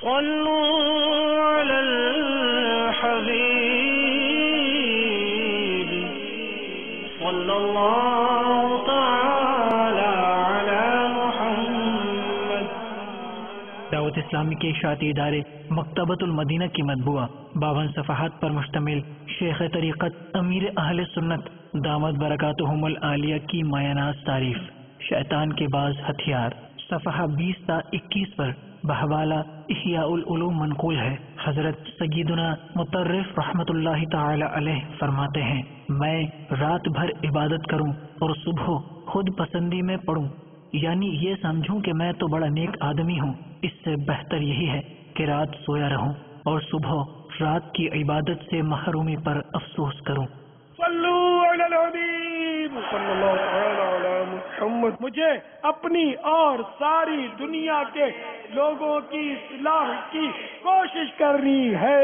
صلوا علی الحبیب صلی اللہ تعالی علی محمد۔ دعوت اسلامی کے اشاعتی ادارے مکتبۃ المدینہ کی مطبوعہ 52 صفحات پر مشتمل شیخ طریقت امیر اہل سنت دامت برکاتہم العالیہ کی مایہ ناز تعریف شیطان کے بعض ہتھیار صفحہ 20 تا 21 پر بحوالہ احیاء العلوم منقول ہے۔ حضرت سیدنا مطرف رحمت اللہ تعالی علیہ فرماتے ہیں، میں رات بھر عبادت کروں اور صبح خود پسندی میں پڑھوں، یعنی یہ سمجھوں کہ میں تو بڑا نیک آدمی ہوں، اس سے بہتر یہی ہے کہ رات سویا رہوں اور صبح رات کی عبادت سے محرومی پر افسوس کروں۔ صلو علی الحبیب صلی اللہ تعالی علی محمد۔ مجھے اپنی اور ساری دنیا کے لوگوں کی اصلاح کی کوشش کرنی ہے۔